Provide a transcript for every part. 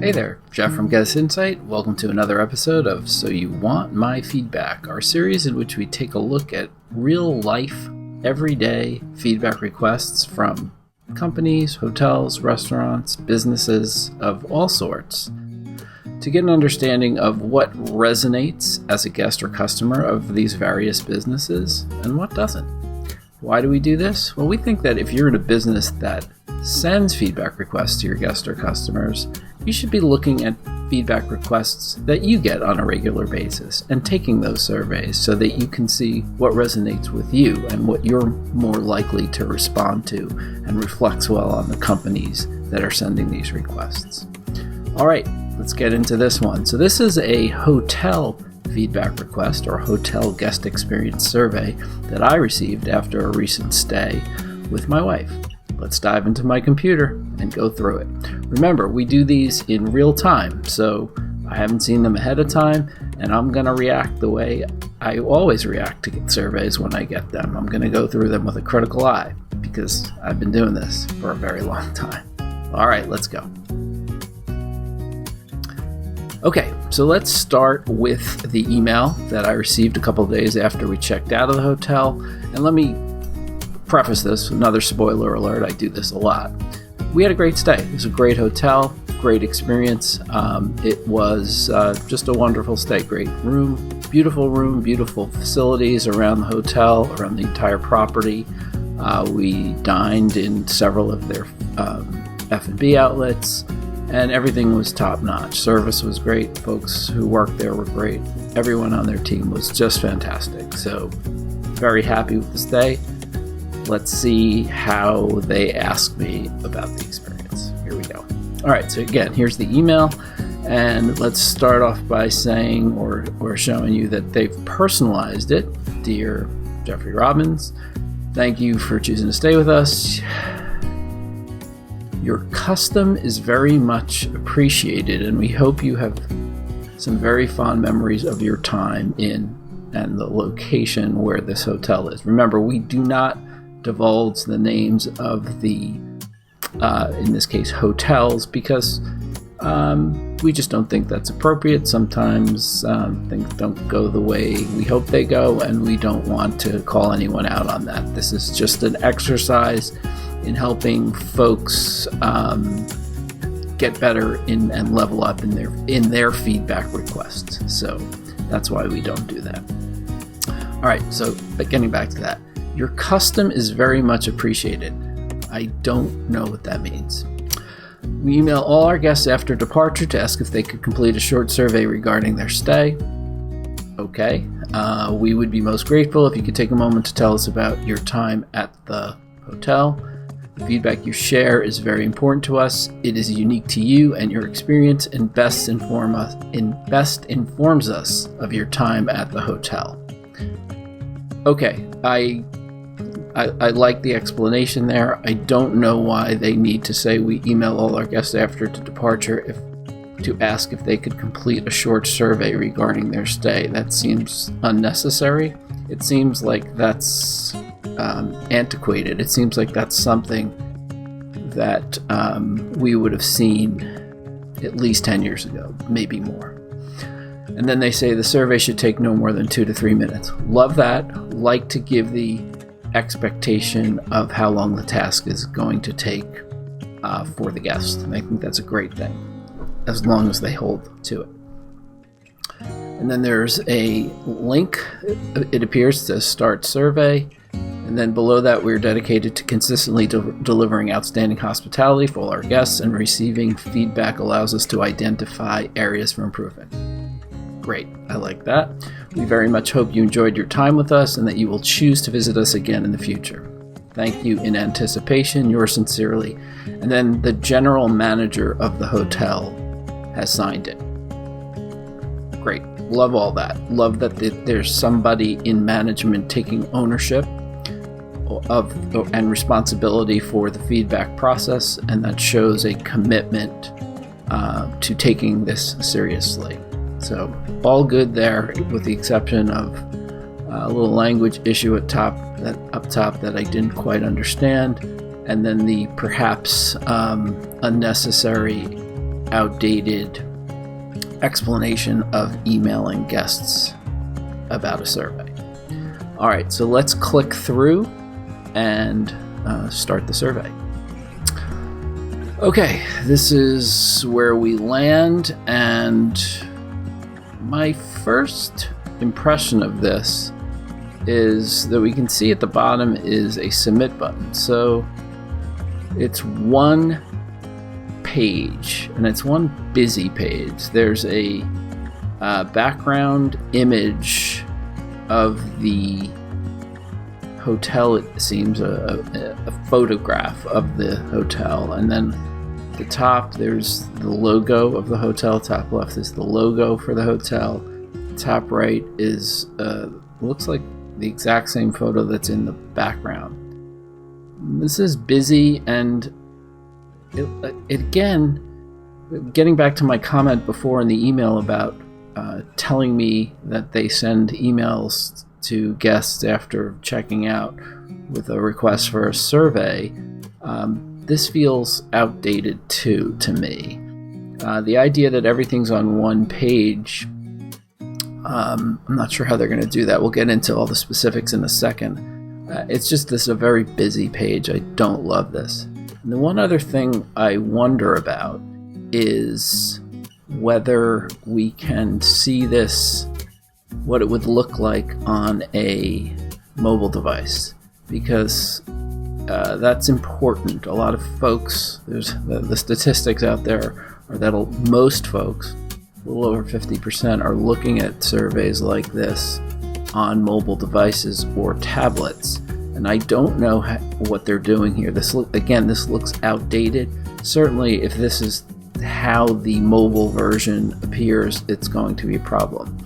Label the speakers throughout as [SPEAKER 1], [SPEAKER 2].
[SPEAKER 1] Hey there, Jeff from GuestInsight. Welcome to another episode of So You Want My Feedback, our series in which we take a look at real-life, everyday feedback requests from companies, hotels, restaurants, businesses of all sorts to get an understanding of what resonates as a guest or customer of these various businesses and what doesn't. Why do we do this? Well, we think that if you're in a business that sends feedback requests to your guests or customers, you should be looking at feedback requests that you get on a regular basis and taking those surveys so that you can see what resonates with you and what you're more likely to respond to and reflects well on the companies that are sending these requests. All right, let's get into this one. So this is a hotel feedback request or hotel guest experience survey that I received after a recent stay with my wife. Let's dive into my computer and go through it. Remember, we do these in real time, so I haven't seen them ahead of time, and I'm going to react the way I always react to surveys when I get them. I'm going to go through them with a critical eye because I've been doing this for a very long time. All right, let's go. Okay, so let's start with the email that I received a couple of days after we checked out of the hotel, and let me preface this, another spoiler alert, I do this a lot. We had a great stay. It was a great hotel, great experience. It was just a wonderful stay, great room, beautiful facilities around the hotel, around the entire property. We dined in several of their F&B outlets, and everything was top-notch. Service was great. Folks who worked there were great. Everyone on their team was just fantastic. So very happy with the stay. Let's see how they ask me about the experience. Here we go. All right, so again, here's the email, and let's start off by saying or showing you that they've personalized it. Dear Jeffrey Robbins, thank you for choosing to stay with us. Your custom is very much appreciated, and we hope you have some very fond memories of your time in and the location where this hotel is. Remember, we do not divulge the names of the, in this case, hotels, because we just don't think that's appropriate. Sometimes things don't go the way we hope they go, and we don't want to call anyone out on that. This is just an exercise in helping folks get better and level up in their feedback requests. So that's why we don't do that. All right, so getting back to that. Your custom is very much appreciated. I don't know what that means. We email all our guests after departure to ask if they could complete a short survey regarding their stay. Okay. We would be most grateful if you could take a moment to tell us about your time at the hotel. The feedback you share is very important to us. It is unique to you and your experience and best informs us of your time at the hotel. Okay, I like the explanation there. I don't know why they need to say we email all our guests after departure to ask if they could complete a short survey regarding their stay. That seems unnecessary. It seems like that's antiquated. It seems like that's something that we would have seen at least 10 years ago, maybe more. And then they say the survey should take no more than 2 to 3 minutes. Love that. Like to give the expectation of how long the task is going to take for the guest. And I think that's a great thing, as long as they hold to it. And then there's a link, it appears, to start survey. And then below that, we're dedicated to consistently delivering outstanding hospitality for all our guests, and receiving feedback allows us to identify areas for improvement. Great, I like that. We very much hope you enjoyed your time with us and that you will choose to visit us again in the future. Thank you in anticipation, yours sincerely. And then the general manager of the hotel has signed it. Great, love all that. Love that there's somebody in management taking ownership of and responsibility for the feedback process, and that shows a commitment to taking this seriously. So all good there, with the exception of a little language issue up top that I didn't quite understand, and then the perhaps unnecessary outdated explanation of emailing guests about a survey. All right, so let's click through and start the survey. Okay, this is where we land, and my first impression of this is that we can see at the bottom is a submit button. So it's one page, and it's one busy page. There's a background image of the hotel, it seems, a photograph of the hotel, and then at the top there's the logo of the hotel. Top left is the logo for the hotel. Top right is looks like the exact same photo that's in the background. This is busy, and it again, getting back to my comment before in the email about telling me that they send emails to guests after checking out with a request for a survey, this feels outdated too to me. The idea that everything's on one page, I'm not sure how they're going to do that. We'll get into all the specifics in a second. It's just a very busy page. I don't love this. And the one other thing I wonder about is whether we can see this, what it would look like on a mobile device, because that's important. A lot of folks, there's the statistics out there are that most folks, a little over 50%, are looking at surveys like this on mobile devices or tablets. And I don't know what they're doing here. This looks outdated. Certainly, if this is how the mobile version appears, it's going to be a problem.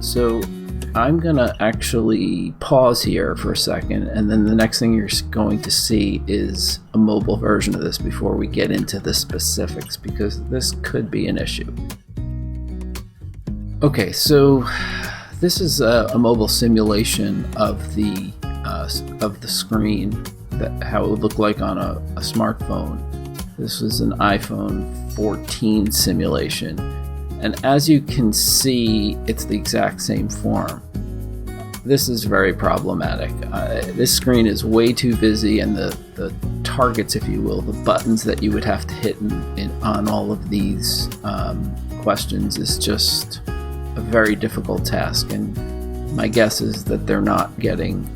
[SPEAKER 1] So I'm going to actually pause here for a second, and then the next thing you're going to see is a mobile version of this before we get into the specifics, because this could be an issue. Okay, so this is a mobile simulation of the screen, how it would look like on a smartphone. This was an iPhone 14 simulation, and as you can see, it's the exact same form. This is very problematic. This screen is way too busy, and the targets, if you will, the buttons that you would have to hit on all of these questions is just a very difficult task, and my guess is that they're not getting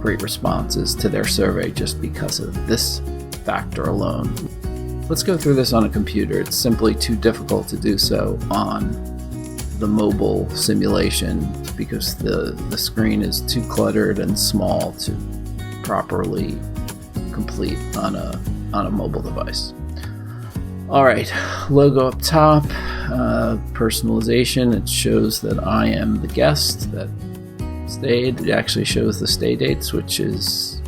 [SPEAKER 1] great responses to their survey just because of this factor alone. Let's go through this on a computer. It's simply too difficult to do so on the mobile simulation because the screen is too cluttered and small to properly complete on a mobile device. All right, logo up top, personalization. It shows that I am the guest that stayed. It actually shows the stay dates, which is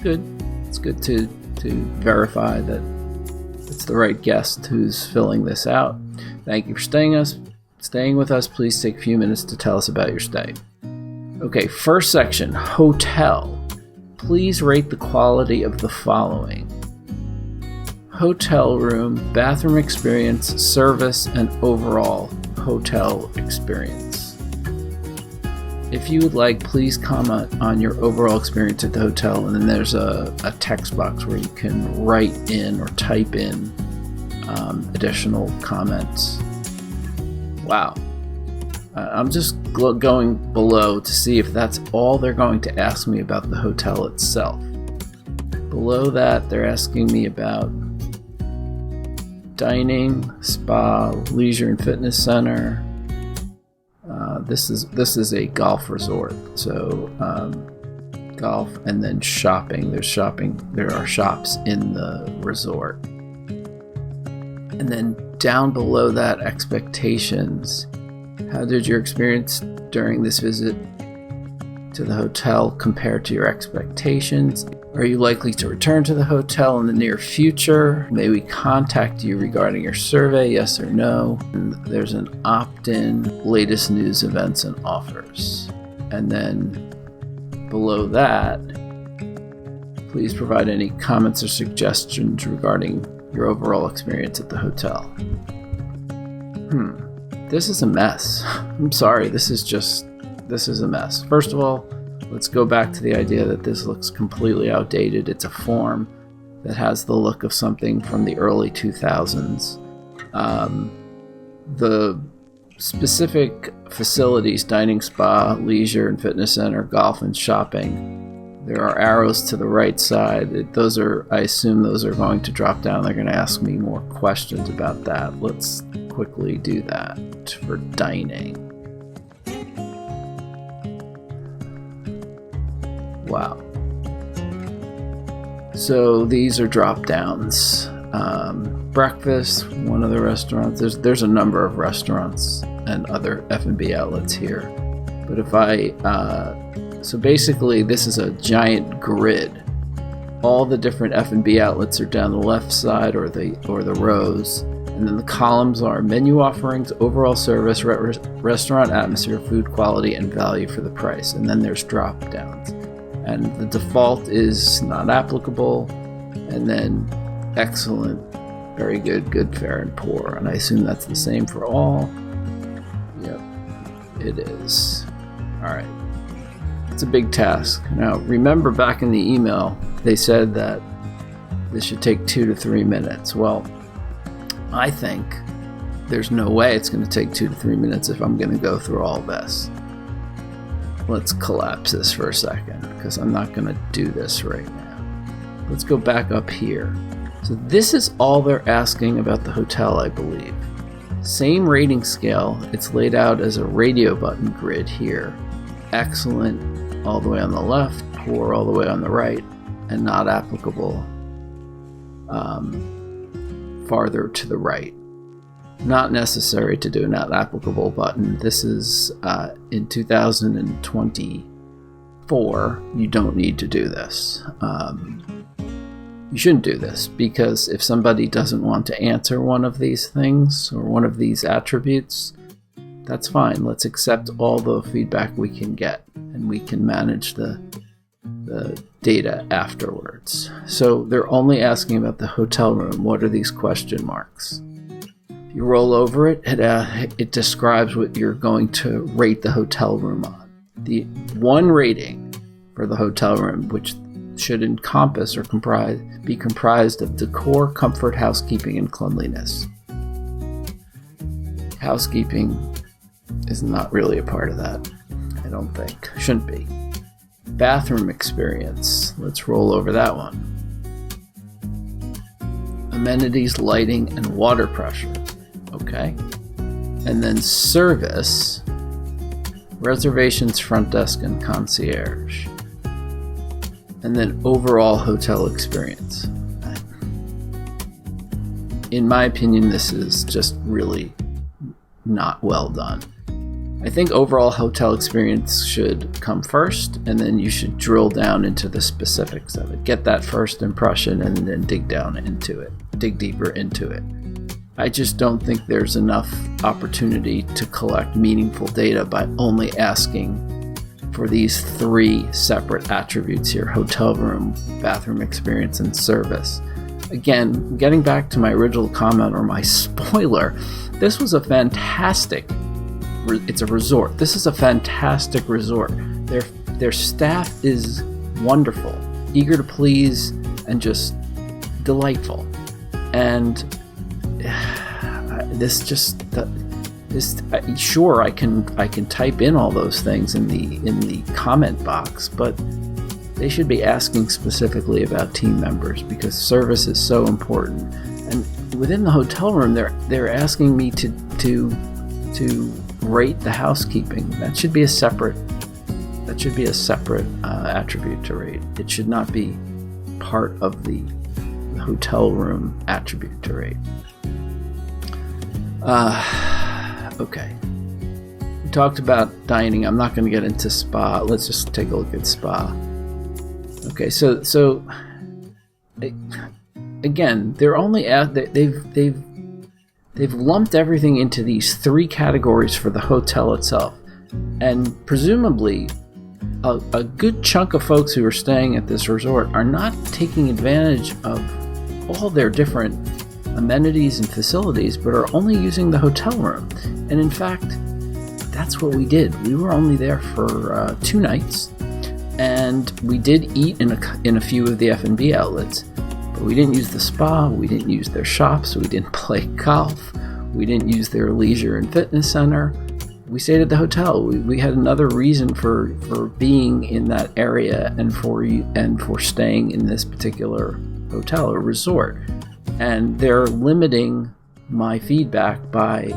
[SPEAKER 1] good. It's good to verify that it's the right guest who's filling this out. Thank you for staying with us. Please take a few minutes to tell us about your stay. Okay, first section, hotel. Please rate the quality of the following: hotel room, bathroom experience, service, and overall hotel experience. If you would like, please comment on your overall experience at the hotel, and then there's a text box where you can write in or type in additional comments. Wow. I'm just going below to see if that's all they're going to ask me about the hotel itself. Below that, they're asking me about dining, spa, leisure and fitness center. This is a golf resort, so golf and then shopping. There's shopping. There are shops in the resort, and then down below that, expectations. How did your experience during this visit to the hotel compare to your expectations? Are you likely to return to the hotel in the near future? May we contact you regarding your survey, yes or no? And there's an opt-in, latest news, events, and offers. And then below that, please provide any comments or suggestions regarding your overall experience at the hotel. This is a mess. I'm sorry, this is a mess. First of all, let's go back to the idea that this looks completely outdated. It's a form that has the look of something from the early 2000s. The specific facilities, dining, spa, leisure and fitness center, golf and shopping, there are arrows to the right side. I assume those are going to drop down. They're going to ask me more questions about that. Let's quickly do that for dining. Wow. So these are drop downs. Breakfast, one of the restaurants. There's a number of restaurants and other F&B outlets here. But if so basically this is a giant grid. All the different F&B outlets are down the left side or the rows. And then the columns are menu offerings, overall service, restaurant atmosphere, food quality, and value for the price. And then there's drop downs. And the default is not applicable, and then excellent, very good, good, fair, and poor. And I assume that's the same for all. Yep, it is. All right. It's a big task. Now, remember back in the email, they said that this should take 2 to 3 minutes. Well, I think there's no way it's going to take 2 to 3 minutes if I'm going to go through all this. Let's collapse this for a second, because I'm not going to do this right now. Let's go back up here. So this is all they're asking about the hotel, I believe. Same rating scale. It's laid out as a radio button grid here. Excellent all the way on the left, poor all the way on the right, and not applicable farther to the right. Not necessary to do a not applicable button. This is in 2024. You don't need to do this. You shouldn't do this, because if somebody doesn't want to answer one of these things or one of these attributes, that's fine. Let's accept all the feedback we can get, and we can manage the data afterwards. So they're only asking about the hotel room. What are these question marks? If you roll over it, it describes what you're going to rate the hotel room on. The one rating for the hotel room, which should encompass or be comprised of decor, comfort, housekeeping, and cleanliness. Housekeeping is not really a part of that, I don't think. Shouldn't be. Bathroom experience. Let's roll over that one. Amenities, lighting, and water pressure. Okay. And then service, reservations, front desk, and concierge. And then overall hotel experience. In my opinion, this is just really not well done. I think overall hotel experience should come first, and then you should drill down into the specifics of it. Get that first impression and then dig deeper into it. I just don't think there's enough opportunity to collect meaningful data by only asking for these 3 separate attributes here: hotel room, bathroom experience, and service. Again, getting back to my original comment or my spoiler, this was a fantastic it's a resort. This is a fantastic resort. Their staff is wonderful, eager to please, and just delightful. And sure, I can type in all those things in the comment box, but they should be asking specifically about team members, because service is so important. And within the hotel room, they're asking me to rate the housekeeping. That should be a separate attribute to rate. It should not be part of the hotel room attribute to rate. Okay. We talked about dining. I'm not going to get into spa. Let's just take a look at spa. Okay, so again, they're only they've lumped everything into these 3 categories for the hotel itself, and presumably a good chunk of folks who are staying at this resort are not taking advantage of all their different amenities and facilities, but are only using the hotel room. And in fact, that's what we did. We were only there for 2 nights, and we did eat in a few of the F&B outlets, but we didn't use the spa, we didn't use their shops, we didn't play golf, we didn't use their leisure and fitness center. We stayed at the hotel. We had another reason for being in that area and for staying in this particular hotel or resort. And they're limiting my feedback by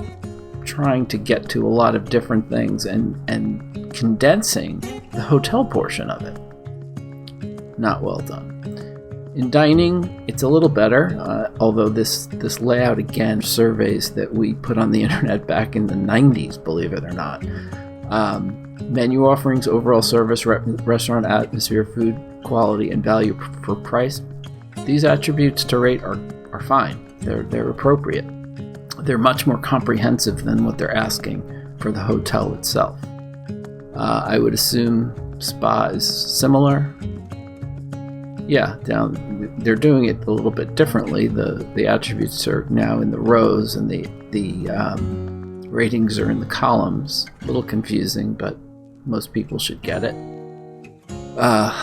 [SPEAKER 1] trying to get to a lot of different things and condensing the hotel portion of it. Not well done. In dining, it's a little better, although this layout, again, surveys that we put on the internet back in the 90s, believe it or not. Menu offerings, overall service, restaurant atmosphere, food quality, and value for price. These attributes to rate are fine. They're appropriate. They're much more comprehensive than what they're asking for the hotel itself. I would assume spa is similar. Yeah, they're doing it a little bit differently. The attributes are now in the rows, and the ratings are in the columns. A little confusing, but most people should get it.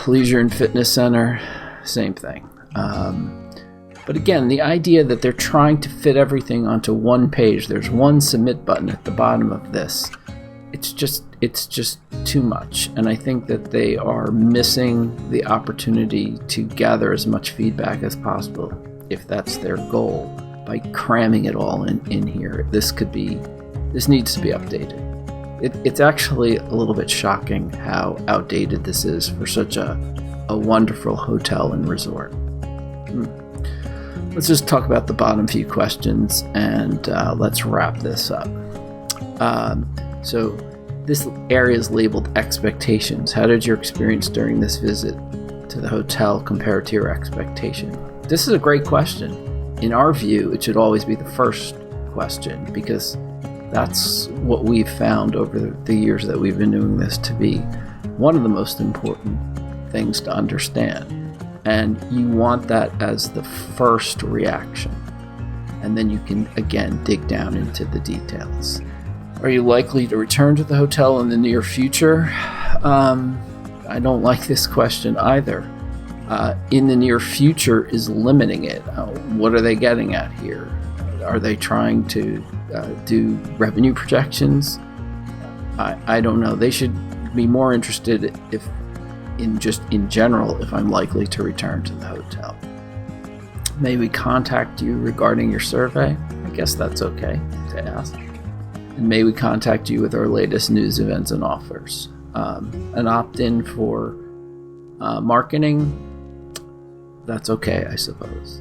[SPEAKER 1] Leisure and fitness center, same thing. But again, the idea that they're trying to fit everything onto one page, there's one submit button at the bottom of this. It's just too much, and I think that they are missing the opportunity to gather as much feedback as possible, if that's their goal, by cramming it all in here. This needs to be updated. It's actually a little bit shocking how outdated this is for such a wonderful hotel and resort. Let's just talk about the bottom few questions, and let's wrap this up. So this area is labeled expectations. How did your experience during this visit to the hotel compare to your expectation? This is a great question. In our view, it should always be the first question, because that's what we've found over the years that we've been doing this to be one of the most important things to understand. And you want that as the first reaction. And then you can, again, dig down into the details. Are you likely to return to the hotel in the near future? I don't like this question either. In the near future is limiting it. What are they getting at here? Are they trying to do revenue projections? I don't know. They should be more interested in general if I'm likely to return to the hotel. May we contact you regarding your survey? I guess that's okay to ask. And may we contact you with our latest news, events, and offers. An opt-in for marketing, that's okay, I suppose.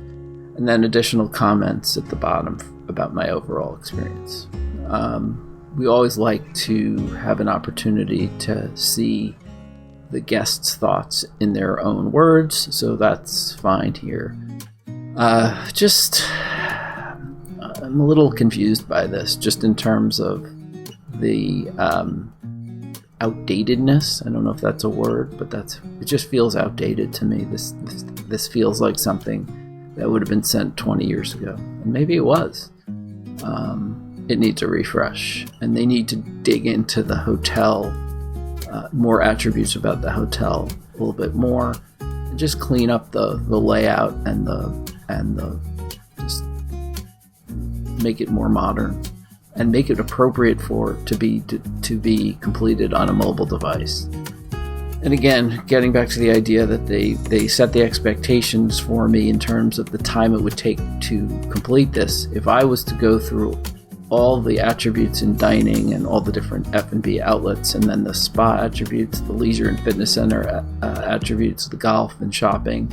[SPEAKER 1] And then additional comments at the bottom about my overall experience. We always like to have an opportunity to see the guests' thoughts in their own words, so that's fine here. I'm a little confused by this, just in terms of the outdatedness. I don't know if that's a word, but it just feels outdated to me. This feels like something that would have been sent 20 years ago, and maybe it was. It needs a refresh, and they need to dig into the hotel, more attributes about the hotel a little bit more, and just clean up the layout and the just make it more modern and make it appropriate to be completed on a mobile device. And again, getting back to the idea that they set the expectations for me in terms of the time it would take to complete this. If I was to go through all the attributes in dining and all the different F&B outlets, and then the spa attributes, the leisure and fitness center attributes, the golf and shopping,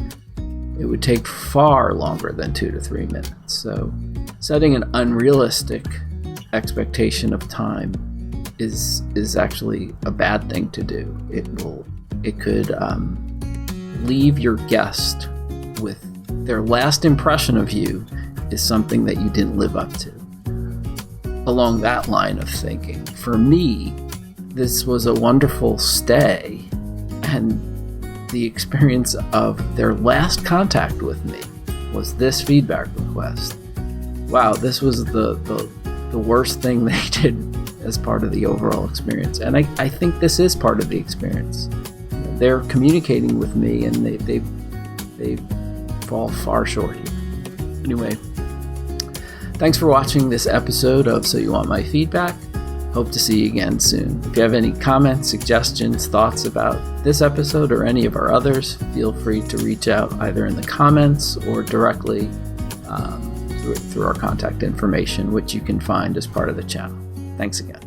[SPEAKER 1] it would take far longer than 2 to 3 minutes. So setting an unrealistic expectation of time is actually a bad thing to do. It could leave your guest with their last impression of you is something that you didn't live up to. Along that line of thinking, for me, this was a wonderful stay, and the experience of their last contact with me was this feedback request. Wow, this was the worst thing they did as part of the overall experience. And I think this is part of the experience. They're communicating with me, and they fall far short here. Anyway, thanks for watching this episode of So You Want My Feedback. Hope to see you again soon. If you have any comments, suggestions, thoughts about this episode or any of our others, feel free to reach out either in the comments or directly through our contact information, which you can find as part of the channel. Thanks again.